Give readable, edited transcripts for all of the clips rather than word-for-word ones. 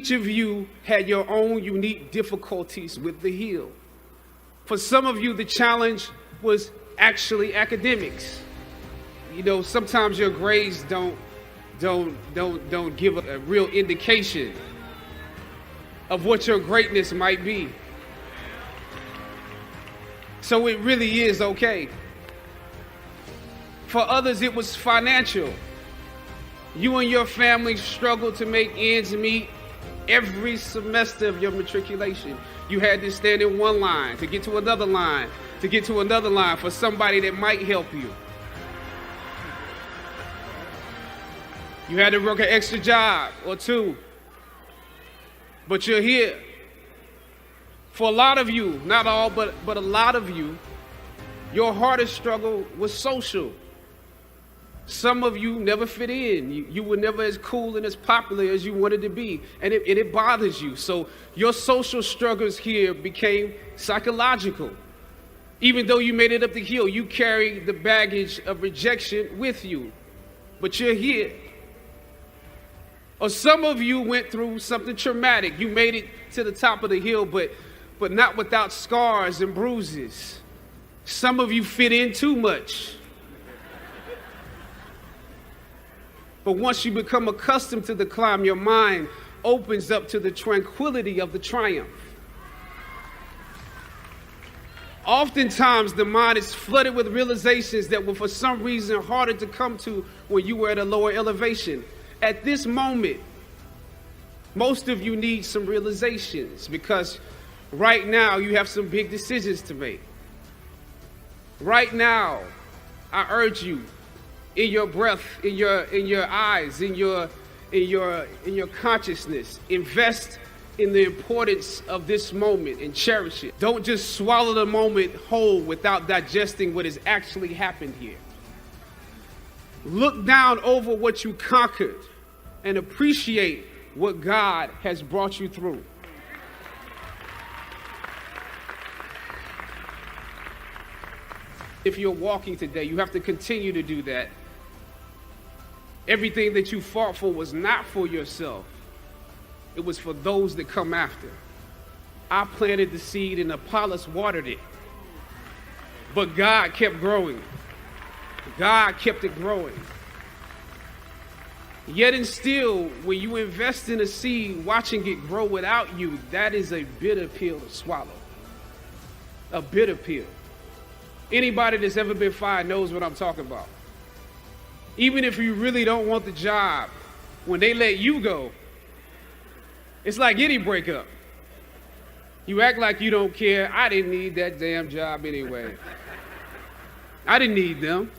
Each of you had your own unique difficulties with the hill. For some of you, the challenge was actually academics. You know, sometimes your grades don't give a real indication of what your greatness might be. So it really is okay. For others, it was financial. You and your family struggled to make ends meet every semester of your matriculation. You had to stand in one line to get to another line, to get to another line for somebody that might help you. You had to work an extra job or two, but you're here. For a lot of you, not all, but a lot of you, your hardest struggle was social. Some of you never fit in. You were never as cool and as popular as you wanted to be, and it bothers you. So your social struggles here became psychological. Even though you made it up the hill, you carry the baggage of rejection with you, but you're here. Or some of you went through something traumatic. You made it to the top of the hill, but not without scars and bruises. Some of you fit in too much. But once you become accustomed to the climb, your mind opens up to the tranquility of the triumph. Oftentimes, the mind is flooded with realizations that were for some reason harder to come to when you were at a lower elevation. At this moment, most of you need some realizations because right now you have some big decisions to make. Right now, I urge you, in your breath, in your eyes, in your consciousness, invest in the importance of this moment and cherish it. Don't just swallow the moment whole without digesting what has actually happened here. Look down over what you conquered and appreciate what God has brought you through. If you're walking today, you have to continue to do that. Everything that you fought for was not for yourself. It was for those that come after. I planted the seed and Apollos watered it. But God kept growing. God kept it growing. Yet and still, when you invest in a seed, watching it grow without you, that is a bitter pill to swallow. A bitter pill. Anybody that's ever been fired knows what I'm talking about. Even if you really don't want the job, when they let you go, it's like any breakup. You act like you don't care. I didn't need that damn job anyway. I didn't need them.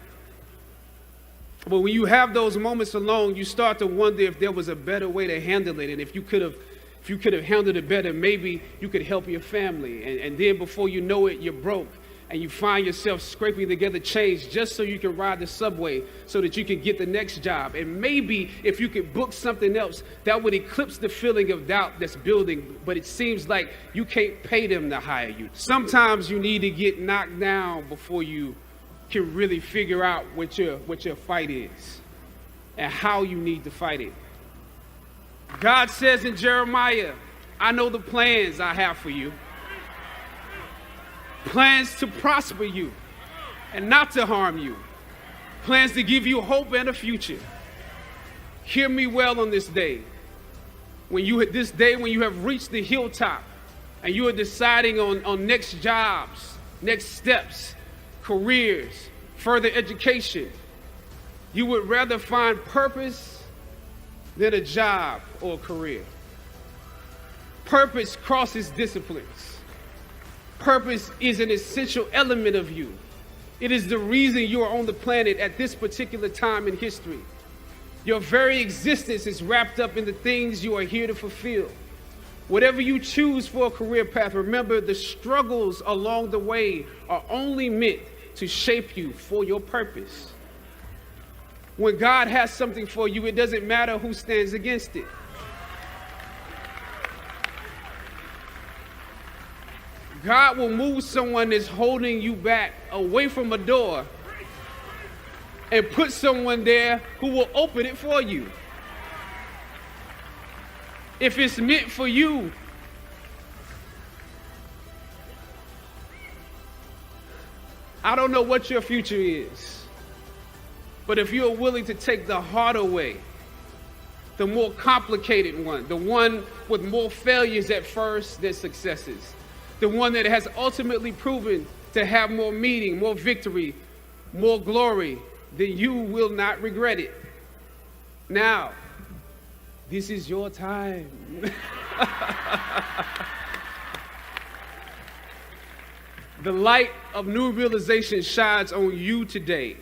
But when you have those moments alone, you start to wonder if there was a better way to handle it. And if you could have handled it better, maybe you could help your family. And then before you know it, you're broke. And you find yourself scraping together change just so you can ride the subway so that you can get the next job. And maybe if you could book something else, that would eclipse the feeling of doubt that's building. But it seems like you can't pay them to hire you. Sometimes you need to get knocked down before you can really figure out what your fight is and how you need to fight it. God says in Jeremiah, I know the plans I have for you. Plans to prosper you and not to harm you. Plans to give you hope and a future. Hear me well on this day. When you have reached the hilltop and you are deciding on next jobs, next steps, careers, further education, you would rather find purpose than a job or a career. Purpose crosses disciplines. Purpose is an essential element of you. It is the reason you are on the planet at this particular time in history. Your very existence is wrapped up in the things you are here to fulfill. Whatever you choose for a career path, remember the struggles along the way are only meant to shape you for your purpose. When God has something for you, it doesn't matter who stands against it. God will move someone that's holding you back away from a door and put someone there who will open it for you. If it's meant for you, I don't know what your future is, but if you're willing to take the harder way, the more complicated one, the one with more failures at first than successes, the one that has ultimately proven to have more meaning, more victory, more glory, then you will not regret it. Now, this is your time. The light of new realization shines on you today.